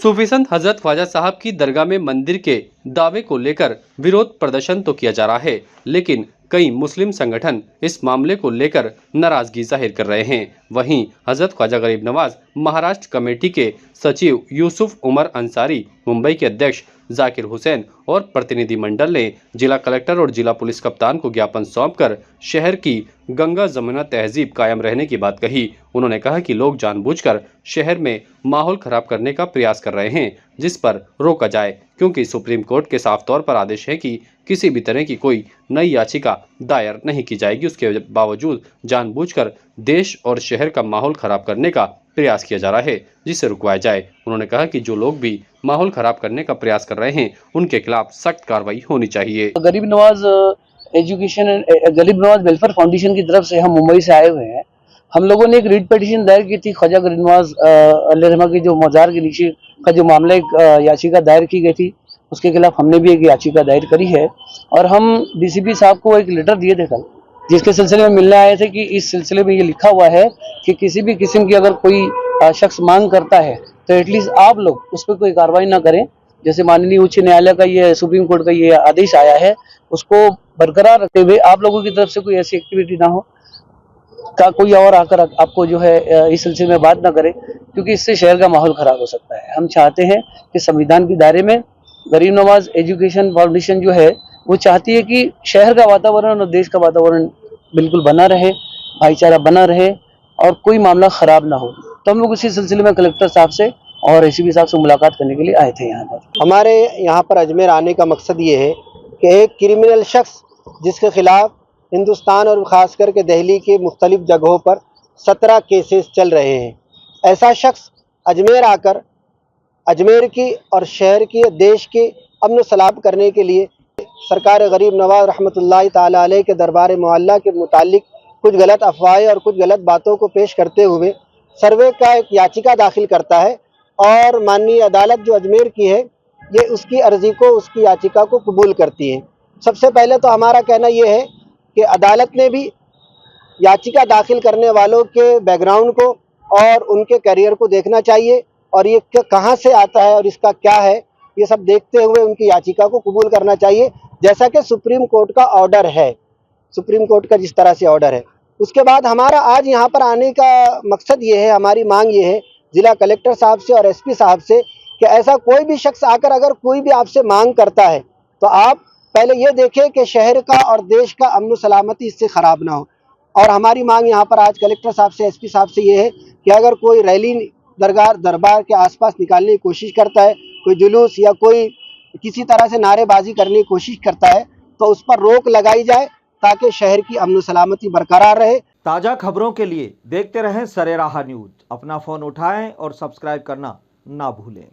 सूफी संत हजरत ख्वाजा साहब की दरगाह में मंदिर के दावे को लेकर विरोध प्रदर्शन तो किया जा रहा है, लेकिन कई मुस्लिम संगठन इस मामले को लेकर नाराजगी जाहिर कर रहे हैं। वहीं हजरत ख्वाजा गरीब नवाज महाराष्ट्र कमेटी के सचिव यूसुफ उमर अंसारी, मुंबई के अध्यक्ष जाकिर हुसैन और प्रतिनिधि मंडल ने जिला कलेक्टर और जिला पुलिस कप्तान को ज्ञापन सौंपकर शहर की गंगा जमुना तहजीब कायम रहने की बात कही। उन्होंने कहा कि लोग जानबूझकर शहर में माहौल खराब करने का प्रयास कर रहे हैं, जिस पर रोका जाए, क्योंकि सुप्रीम कोर्ट के साफ तौर पर आदेश है कि किसी भी तरह की कोई नई याचिका दायर नहीं की जाएगी। उसके बावजूद जानबूझकर देश और शहर का माहौल खराब करने का प्रयास किया जा रहा है, जिसे रुकवाया जाए। उन्होंने कहा कि जो लोग भी माहौल खराब करने का प्रयास कर रहे हैं, उनके खिलाफ सख्त कार्रवाई होनी चाहिए। गरीब नवाज एजुकेशन गरीब नवाज वेलफेयर फाउंडेशन की तरफ से हम मुंबई से आए हुए हैं। हम लोगों ने एक रीट पिटीशन दायर की थी ख्वाजा गरीब नवाज अल्लाह रहमा की जो मज़ार के नीचे का जो मामला एक याचिका दायर की गई थी, उसके खिलाफ हमने भी एक याचिका दायर करी है और हम डीसीपी साहब को एक लेटर दिए थे कल, जिसके सिलसिले में मिलने आए थे कि इस सिलसिले में ये लिखा हुआ है कि किसी भी किस्म की अगर कोई शख्स मांग करता है तो एटलीस्ट आप लोग उस पर कोई कार्रवाई ना करें। जैसे माननीय उच्च न्यायालय का ये सुप्रीम कोर्ट का ये आदेश आया है, उसको बरकरार रखते हुए आप लोगों की तरफ से कोई ऐसी एक्टिविटी ना हो का कोई और आकर आपको जो है इस सिलसिले में बात ना करे, क्योंकि इससे शहर का माहौल खराब हो सकता है। हम चाहते हैं कि संविधान के दायरे में गरीब नवाज एजुकेशन फाउंडेशन जो है वो चाहती है कि शहर का वातावरण और देश का वातावरण बिल्कुल बना रहे, भाईचारा बना रहे और कोई मामला खराब ना हो। तो हम लोग इसी सिलसिले में कलेक्टर साहब से और एसीपी साहब से मुलाकात करने के लिए आए थे यहाँ पर। हमारे यहाँ पर अजमेर आने का मकसद ये है कि एक क्रिमिनल शख्स जिसके खिलाफ हिंदुस्तान और ख़ास करके दिल्ली के मुख्तलिफ जगहों पर 17 केसेस चल रहे हैं, ऐसा शख्स अजमेर आकर अजमेर की और शहर की देश की अमन सलाब करने के लिए सरकार गरीब नवाज रहमतुल्लाहि ताला अलैह के दरबार मुअल्ला के मुतालिक कुछ गलत अफवाहें और कुछ गलत बातों को पेश करते हुए सर्वे का एक याचिका दाखिल करता है और माननीय अदालत जो अजमेर की है ये उसकी अर्जी को, उसकी याचिका को कबूल करती है। सबसे पहले तो हमारा कहना ये है कि अदालत ने भी याचिका दाखिल करने वालों के बैकग्राउंड को और उनके करियर को देखना चाहिए और ये कहाँ से आता है और इसका क्या है, ये सब देखते हुए उनकी याचिका को कबूल करना चाहिए, जैसा कि सुप्रीम कोर्ट का ऑर्डर है, सुप्रीम कोर्ट का जिस तरह से ऑर्डर है। उसके बाद हमारा आज यहाँ पर आने का मकसद ये है, हमारी मांग ये है जिला कलेक्टर साहब से और एसपी साहब से कि ऐसा कोई भी शख्स आकर अगर कोई भी आपसे मांग करता है तो आप पहले ये देखें कि शहर का और देश का अमन सलामती इससे ख़राब ना हो। और हमारी मांग यहाँ पर आज कलेक्टर साहब से, एसपी साहब से ये है कि अगर कोई रैली दरबार के आसपास निकालने की कोशिश करता है, कोई जुलूस या कोई किसी तरह से नारेबाजी करने की कोशिश करता है तो उस पर रोक लगाई जाए ताकि शहर की अमन सलामती बरकरार रहे। ताज़ा खबरों के लिए देखते रहें सरेराह न्यूज़। अपना फ़ोन उठाएं और सब्सक्राइब करना ना भूलें।